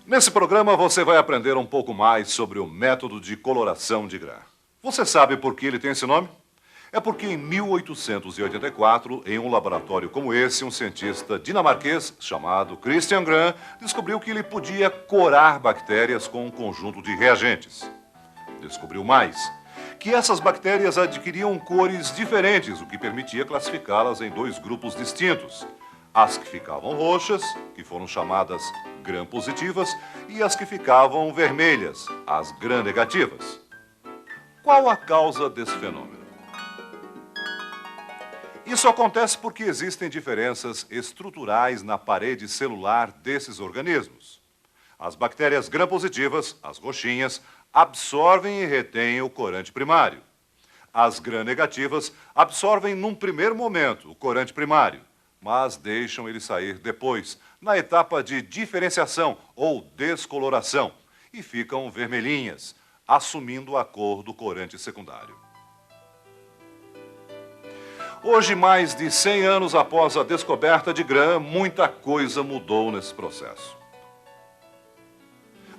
Nesse programa você vai aprender um pouco mais sobre o método de coloração de grã. Você sabe por que ele tem esse nome? É porque em 1884, em um laboratório como esse, um cientista dinamarquês chamado Christian Grahn descobriu que ele podia corar bactérias com um conjunto de reagentes. Descobriu mais, que essas bactérias adquiriam cores diferentes, o que permitia classificá-las em dois grupos distintos. As que ficavam roxas, que foram chamadas gram-positivas, e as que ficavam vermelhas, as gram-negativas. Qual a causa desse fenômeno? Isso acontece porque existem diferenças estruturais na parede celular desses organismos. As bactérias gram-positivas, as roxinhas, absorvem e retêm o corante primário. As gram-negativas absorvem num primeiro momento o corante primário, mas deixam ele sair depois, na etapa de diferenciação ou descoloração, e ficam vermelhinhas, assumindo a cor do corante secundário. Hoje, mais de 100 anos após a descoberta de Grahn, muita coisa mudou nesse processo.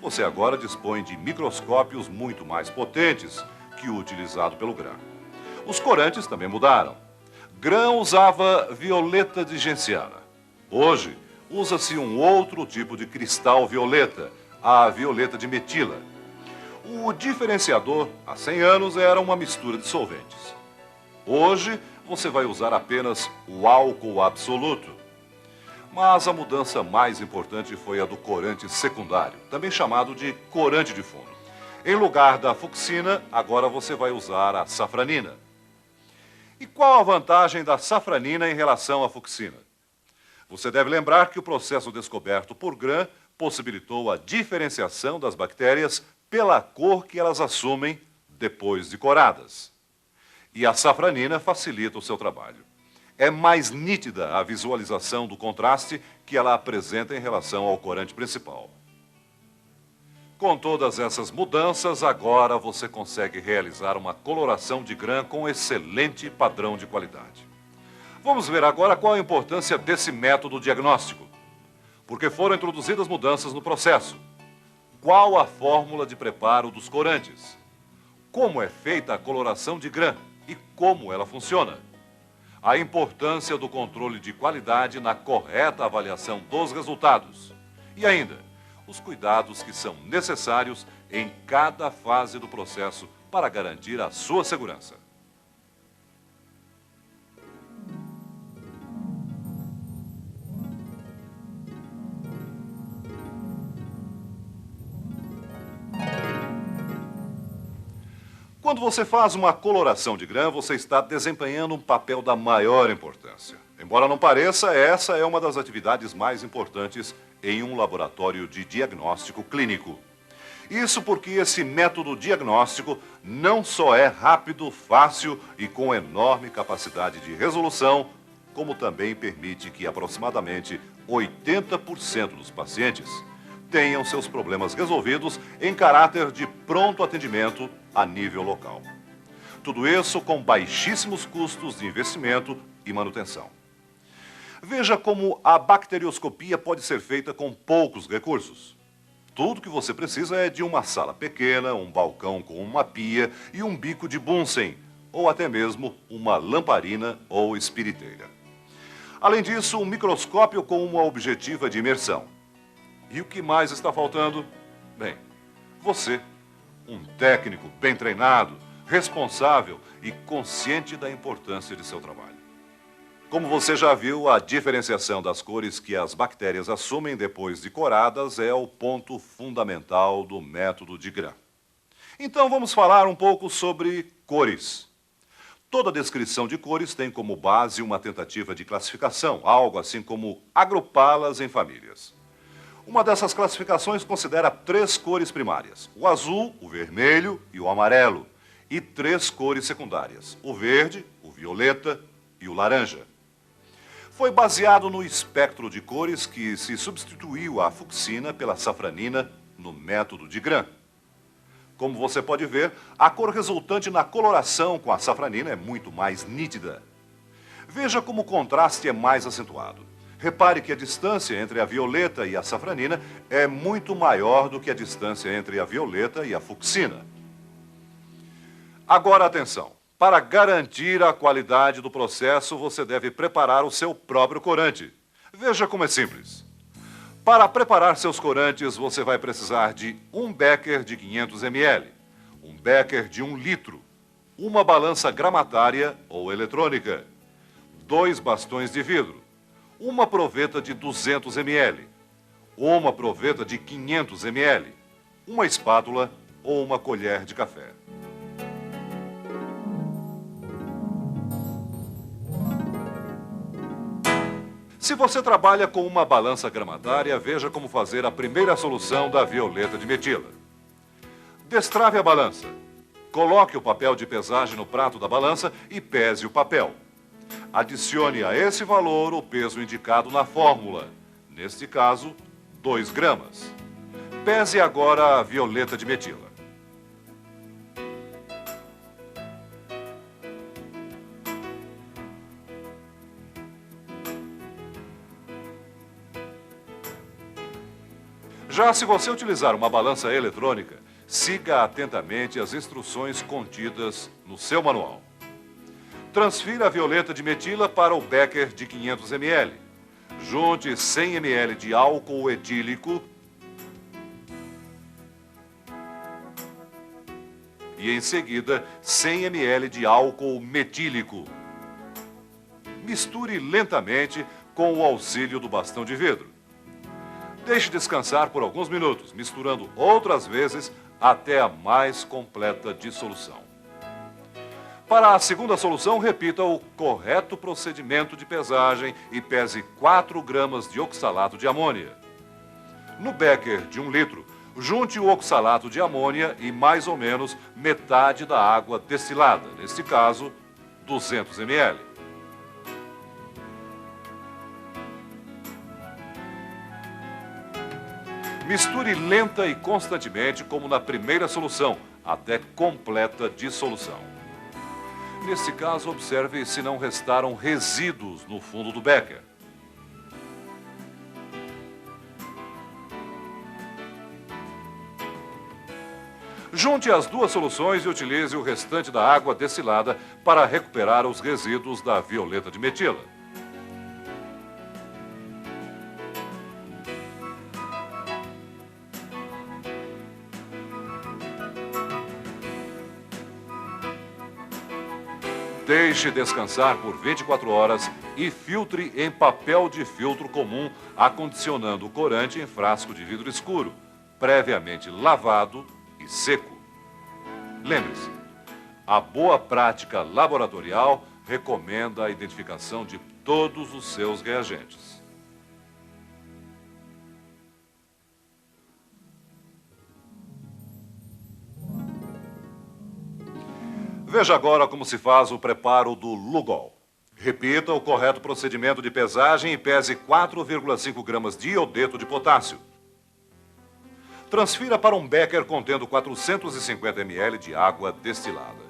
Você agora dispõe de microscópios muito mais potentes que o utilizado pelo Grahn. Os corantes também mudaram. Grahn usava violeta de genciana. Hoje, usa-se um outro tipo de cristal violeta, a violeta de metila. O diferenciador, há 100 anos, era uma mistura de solventes. Hoje, você vai usar apenas o álcool absoluto. Mas a mudança mais importante foi a do corante secundário, também chamado de corante de fundo. Em lugar da fucsina, agora você vai usar a safranina. E qual a vantagem da safranina em relação à fucsina? Você deve lembrar que o processo descoberto por Grahn possibilitou a diferenciação das bactérias pela cor que elas assumem depois de coradas. E a safranina facilita o seu trabalho. É mais nítida a visualização do contraste que ela apresenta em relação ao corante principal. Com todas essas mudanças, agora você consegue realizar uma coloração de Grahn com excelente padrão de qualidade. Vamos ver agora qual a importância desse método diagnóstico. Porque foram introduzidas mudanças no processo. Qual a fórmula de preparo dos corantes? Como é feita a coloração de Grahn? E como ela funciona? A importância do controle de qualidade na correta avaliação dos resultados. E ainda, os cuidados que são necessários em cada fase do processo para garantir a sua segurança. Quando você faz uma coloração de Grahn, você está desempenhando um papel da maior importância. Embora não pareça, essa é uma das atividades mais importantes em um laboratório de diagnóstico clínico. Isso porque esse método diagnóstico não só é rápido, fácil e com enorme capacidade de resolução, como também permite que aproximadamente 80% dos pacientes tenham seus problemas resolvidos em caráter de pronto atendimento a nível local. Tudo isso com baixíssimos custos de investimento e manutenção. Veja como a bacterioscopia pode ser feita com poucos recursos. Tudo que você precisa é de uma sala pequena, um balcão com uma pia e um bico de Bunsen, ou até mesmo uma lamparina ou espiriteira. Além disso, um microscópio com uma objetiva de imersão. E o que mais está faltando? Bem, você, um técnico bem treinado, responsável e consciente da importância de seu trabalho. Como você já viu, a diferenciação das cores que as bactérias assumem depois de coradas é o ponto fundamental do método de Grahn. Então vamos falar um pouco sobre cores. Toda descrição de cores tem como base uma tentativa de classificação, algo assim como agrupá-las em famílias. Uma dessas classificações considera 3 cores primárias, o azul, o vermelho e o amarelo, e 3 cores secundárias, o verde, o violeta e o laranja. Foi baseado no espectro de cores que se substituiu a fucsina pela safranina no método de Grahn. Como você pode ver, a cor resultante na coloração com a safranina é muito mais nítida. Veja como o contraste é mais acentuado. Repare que a distância entre a violeta e a safranina é muito maior do que a distância entre a violeta e a fucsina. Agora, atenção. Para garantir a qualidade do processo, você deve preparar o seu próprio corante. Veja como é simples. Para preparar seus corantes, você vai precisar de um becker de 500 ml, um becker de 1 litro, uma balança gramatária ou eletrônica, 2 bastões de vidro, uma proveta de 200 ml, uma proveta de 500 ml, uma espátula ou uma colher de café. Se você trabalha com uma balança gramatária, veja como fazer a primeira solução da violeta de metila. Destrave a balança. Coloque o papel de pesagem no prato da balança e pese o papel. Adicione a esse valor o peso indicado na fórmula, neste caso, 2 gramas. Pese agora a violeta de metila. Já se você utilizar uma balança eletrônica, siga atentamente as instruções contidas no seu manual. Transfira a violeta de metila para o becker de 500 ml. Junte 100 ml de álcool etílico e, em seguida, 100 ml de álcool metílico. Misture lentamente com o auxílio do bastão de vidro. Deixe descansar por alguns minutos, misturando outras vezes até a mais completa dissolução. Para a segunda solução, repita o correto procedimento de pesagem e pese 4 gramas de oxalato de amônia. No becker de 1 litro, junte o oxalato de amônia e mais ou menos metade da água destilada, neste caso, 200 ml. Misture lenta e constantemente, como na primeira solução, até completa dissolução. Nesse caso, observe se não restaram resíduos no fundo do becker. Junte as duas soluções e utilize o restante da água destilada para recuperar os resíduos da violeta de metila. Deixe descansar por 24 horas e filtre em papel de filtro comum, acondicionando o corante em frasco de vidro escuro, previamente lavado e seco. Lembre-se, a boa prática laboratorial recomenda a identificação de todos os seus reagentes. Veja agora como se faz o preparo do Lugol. Repita o correto procedimento de pesagem e pese 4,5 gramas de iodeto de potássio. Transfira para um becker contendo 450 ml de água destilada.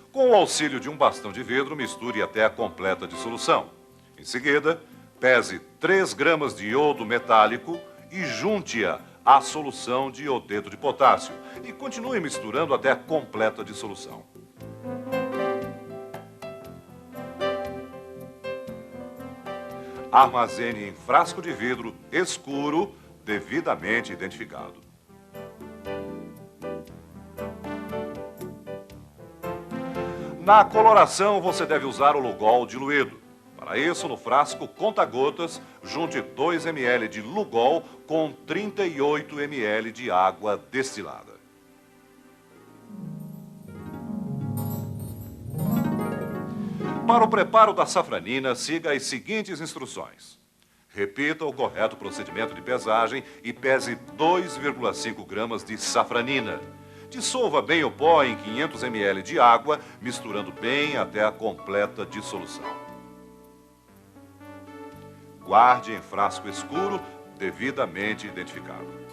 Com o auxílio de um bastão de vidro, misture até a completa dissolução. Em seguida, pese 3 gramas de iodo metálico e junte-a à solução de iodeto de potássio e continue misturando até a completa dissolução. Armazene em frasco de vidro escuro, devidamente identificado. Na coloração, você deve usar o Lugol diluído. Para isso, no frasco conta-gotas, junte 2 ml de Lugol com 38 ml de água destilada. Para o preparo da safranina, siga as seguintes instruções. Repita o correto procedimento de pesagem e pese 2,5 gramas de safranina. Dissolva bem o pó em 500 ml de água, misturando bem até a completa dissolução. Guarde em frasco escuro, devidamente identificado.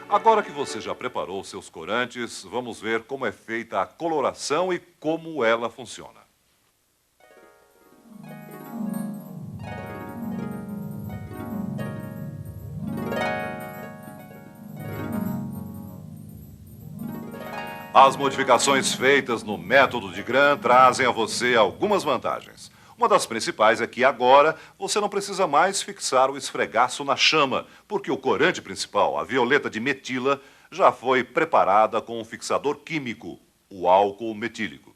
Agora que você já preparou seus corantes, vamos ver como é feita a coloração e como ela funciona. As modificações feitas no método de Gram trazem a você algumas vantagens. Uma das principais é que agora você não precisa mais fixar o esfregaço na chama, porque o corante principal, a violeta de metila, já foi preparada com um fixador químico, o álcool metílico.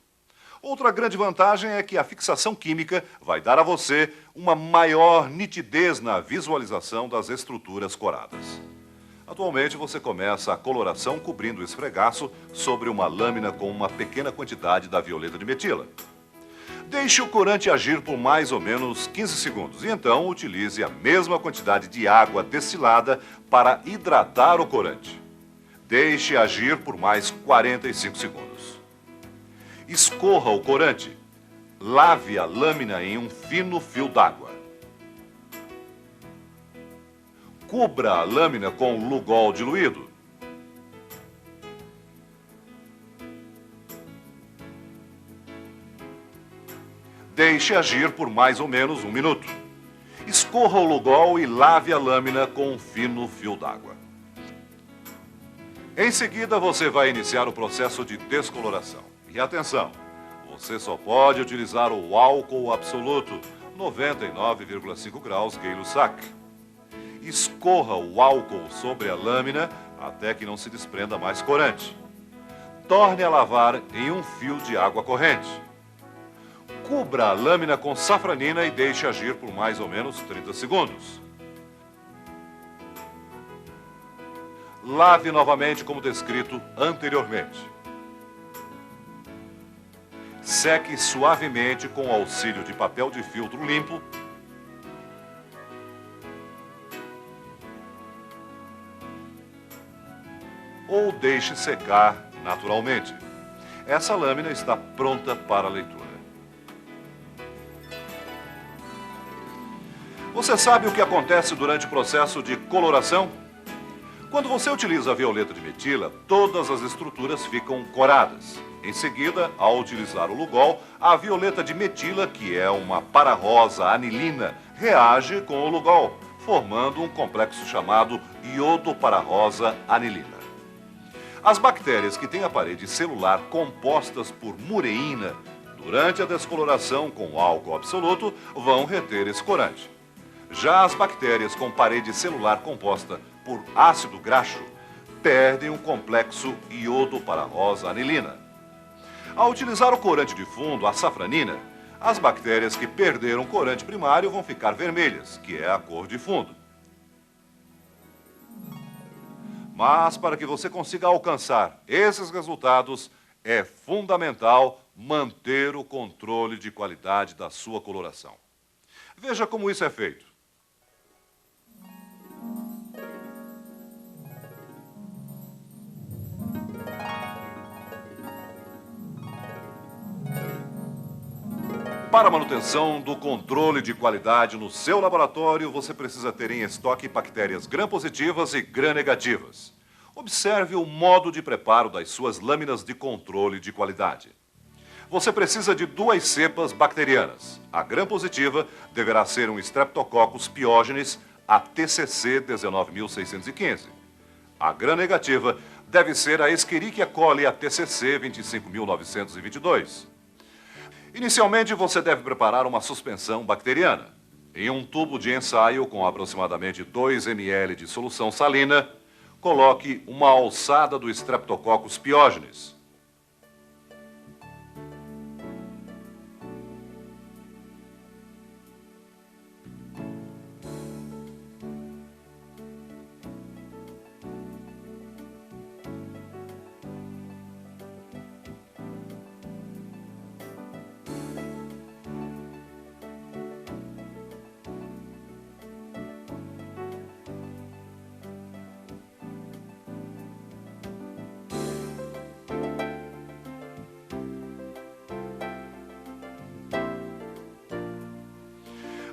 Outra grande vantagem é que a fixação química vai dar a você uma maior nitidez na visualização das estruturas coradas. Atualmente você começa a coloração cobrindo o esfregaço sobre uma lâmina com uma pequena quantidade da violeta de metila. Deixe o corante agir por mais ou menos 15 segundos e então utilize a mesma quantidade de água destilada para hidratar o corante. Deixe agir por mais 45 segundos. Escorra o corante. Lave a lâmina em um fino fio d'água. Cubra a lâmina com Lugol diluído. Deixe agir por mais ou menos 1 minuto. Escorra o Lugol e lave a lâmina com um fino fio d'água. Em seguida, você vai iniciar o processo de descoloração. E atenção, você só pode utilizar o álcool absoluto, 99,5 graus Gay-Lussac. Escorra o álcool sobre a lâmina até que não se desprenda mais corante. Torne a lavar em um fio de água corrente. Cubra a lâmina com safranina e deixe agir por mais ou menos 30 segundos. Lave novamente como descrito anteriormente. Seque suavemente com o auxílio de papel de filtro limpo. Ou deixe secar naturalmente. Essa lâmina está pronta para a leitura. Você sabe o que acontece durante o processo de coloração? Quando você utiliza a violeta de metila, todas as estruturas ficam coradas. Em seguida, ao utilizar o Lugol, a violeta de metila, que é uma para-rosa anilina, reage com o Lugol, formando um complexo chamado iodo para-rosa anilina. As bactérias que têm a parede celular compostas por mureína, durante a descoloração com álcool absoluto, vão reter esse corante. Já as bactérias com parede celular composta por ácido graxo perdem o complexo iodo para-rosa anilina. Ao utilizar o corante de fundo, a safranina, as bactérias que perderam o corante primário vão ficar vermelhas, que é a cor de fundo. Mas para que você consiga alcançar esses resultados, é fundamental manter o controle de qualidade da sua coloração. Veja como isso é feito. Para a manutenção do controle de qualidade no seu laboratório, você precisa ter em estoque bactérias gram-positivas e gram-negativas. Observe o modo de preparo das suas lâminas de controle de qualidade. Você precisa de 2 cepas bacterianas. A gram-positiva deverá ser um Streptococcus pyogenes ATCC 19615. A gram-negativa deve ser a Escherichia coli ATCC 25922. Inicialmente, você deve preparar uma suspensão bacteriana. Em um tubo de ensaio com aproximadamente 2 ml de solução salina, coloque uma alçada do Streptococcus pyogenes.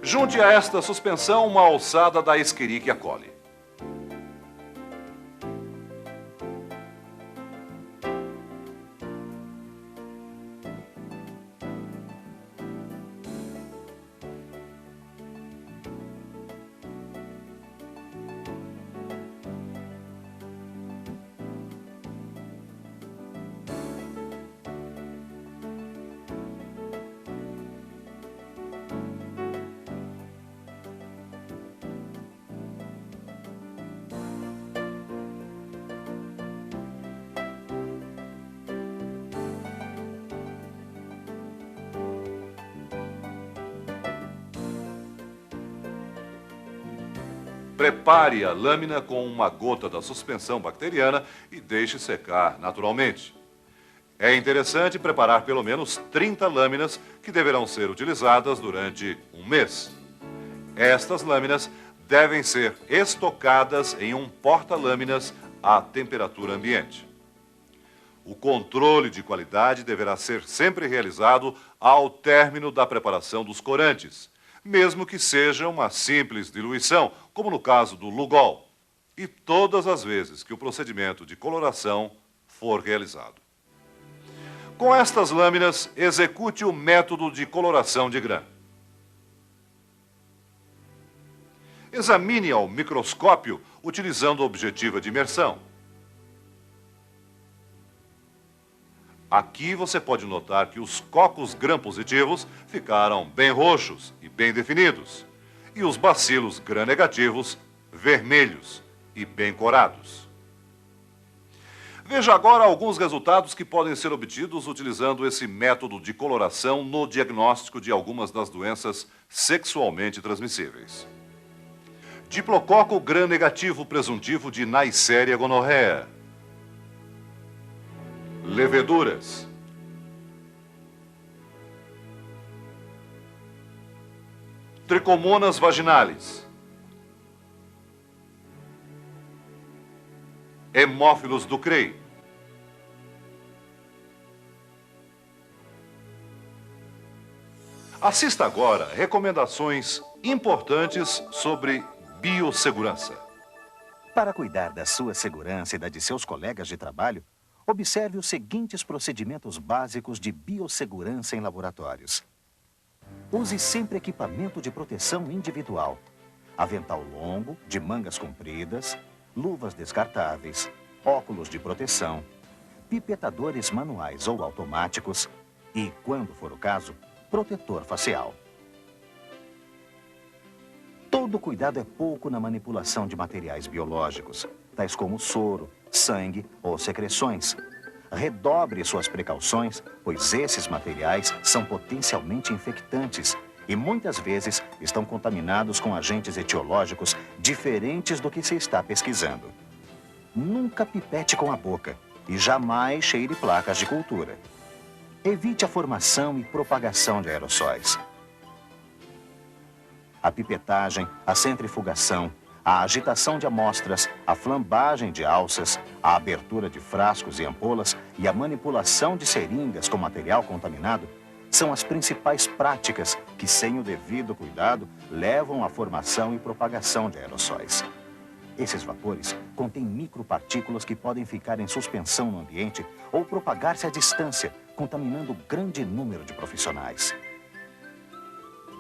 Junte a esta suspensão uma alçada da Escherichia coli. Prepare a lâmina com uma gota da suspensão bacteriana e deixe secar naturalmente. É interessante preparar pelo menos 30 lâminas que deverão ser utilizadas durante um mês. Estas lâminas devem ser estocadas em um porta-lâminas à temperatura ambiente. O controle de qualidade deverá ser sempre realizado ao término da preparação dos corantes, mesmo que seja uma simples diluição, como no caso do Lugol, e todas as vezes que o procedimento de coloração for realizado. Com estas lâminas, execute o método de coloração de grã. Examine ao microscópio utilizando objetiva de imersão. Aqui você pode notar que os cocos gram-positivos ficaram bem roxos e bem definidos, e os bacilos gram-negativos vermelhos e bem corados. Veja agora alguns resultados que podem ser obtidos utilizando esse método de coloração no diagnóstico de algumas das doenças sexualmente transmissíveis. Diplococo gram-negativo presuntivo de Neisseria gonorrhea. Leveduras. Tricomonas vaginalis. Hemófilos ducreyi. Assista agora recomendações importantes sobre biossegurança. Para cuidar da sua segurança e da de seus colegas de trabalho, observe os seguintes procedimentos básicos de biossegurança em laboratórios. Use sempre equipamento de proteção individual. Avental longo, de mangas compridas, luvas descartáveis, óculos de proteção, pipetadores manuais ou automáticos e, quando for o caso, protetor facial. Todo cuidado é pouco na manipulação de materiais biológicos, tais como soro, sangue ou secreções. Redobre suas precauções, pois esses materiais são potencialmente infectantes e muitas vezes estão contaminados com agentes etiológicos diferentes do que se está pesquisando. Nunca pipete com a boca e jamais cheire placas de cultura. Evite a formação e propagação de aerossóis. A pipetagem, a centrifugação, a agitação de amostras, a flambagem de alças, a abertura de frascos e ampolas e a manipulação de seringas com material contaminado são as principais práticas que, sem o devido cuidado, levam à formação e propagação de aerossóis. Esses vapores contêm micropartículas que podem ficar em suspensão no ambiente ou propagar-se à distância, contaminando grande número de profissionais.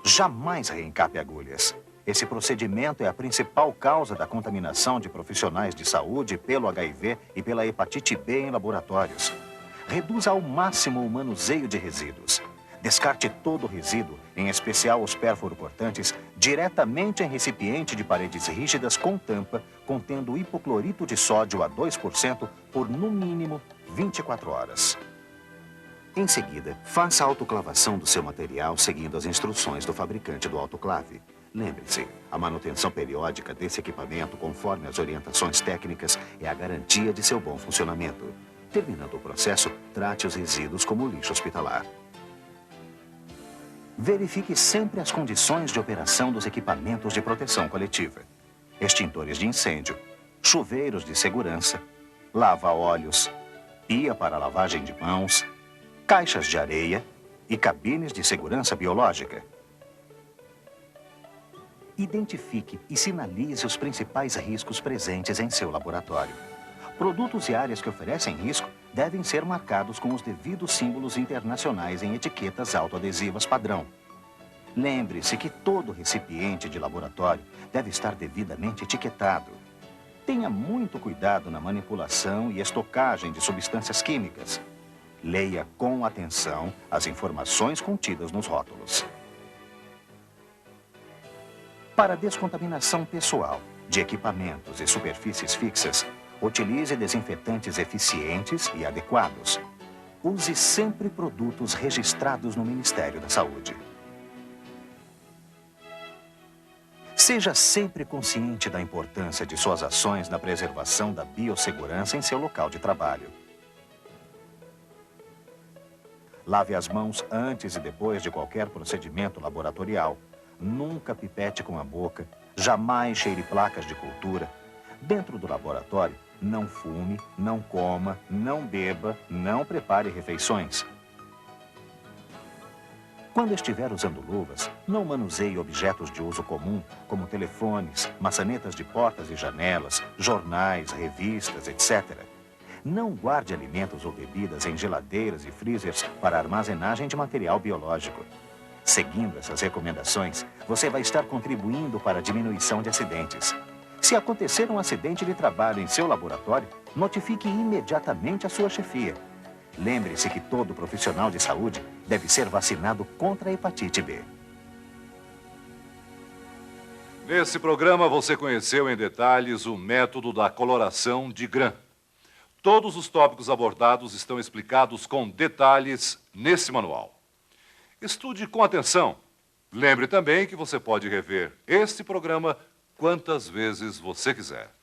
Jamais reencape agulhas. Esse procedimento é a principal causa da contaminação de profissionais de saúde pelo HIV e pela hepatite B em laboratórios. Reduza ao máximo o manuseio de resíduos. Descarte todo o resíduo, em especial os perfuro-cortantes, diretamente em recipiente de paredes rígidas com tampa, contendo hipoclorito de sódio a 2% por, no mínimo, 24 horas. Em seguida, faça a autoclavação do seu material seguindo as instruções do fabricante do autoclave. Lembre-se, a manutenção periódica desse equipamento, conforme as orientações técnicas, é a garantia de seu bom funcionamento. Terminando o processo, trate os resíduos como lixo hospitalar. Verifique sempre as condições de operação dos equipamentos de proteção coletiva. Extintores de incêndio, chuveiros de segurança, lava-óleos, pia para lavagem de mãos, caixas de areia e cabines de segurança biológica. Identifique e sinalize os principais riscos presentes em seu laboratório. Produtos e áreas que oferecem risco devem ser marcados com os devidos símbolos internacionais em etiquetas autoadesivas padrão. Lembre-se que todo recipiente de laboratório deve estar devidamente etiquetado. Tenha muito cuidado na manipulação e estocagem de substâncias químicas. Leia com atenção as informações contidas nos rótulos. Para descontaminação pessoal de equipamentos e superfícies fixas, utilize desinfetantes eficientes e adequados. Use sempre produtos registrados no Ministério da Saúde. Seja sempre consciente da importância de suas ações na preservação da biossegurança em seu local de trabalho. Lave as mãos antes e depois de qualquer procedimento laboratorial. Nunca pipete com a boca, jamais cheire placas de cultura. Dentro do laboratório, não fume, não coma, não beba, não prepare refeições. Quando estiver usando luvas, não manuseie objetos de uso comum, como telefones, maçanetas de portas e janelas, jornais, revistas, etc. Não guarde alimentos ou bebidas em geladeiras e freezers para armazenagem de material biológico. Seguindo essas recomendações, você vai estar contribuindo para a diminuição de acidentes. Se acontecer um acidente de trabalho em seu laboratório, notifique imediatamente a sua chefia. Lembre-se que todo profissional de saúde deve ser vacinado contra a hepatite B. Nesse programa você conheceu em detalhes o método da coloração de grã. Todos os tópicos abordados estão explicados com detalhes nesse manual. Estude com atenção. Lembre também que você pode rever este programa quantas vezes você quiser.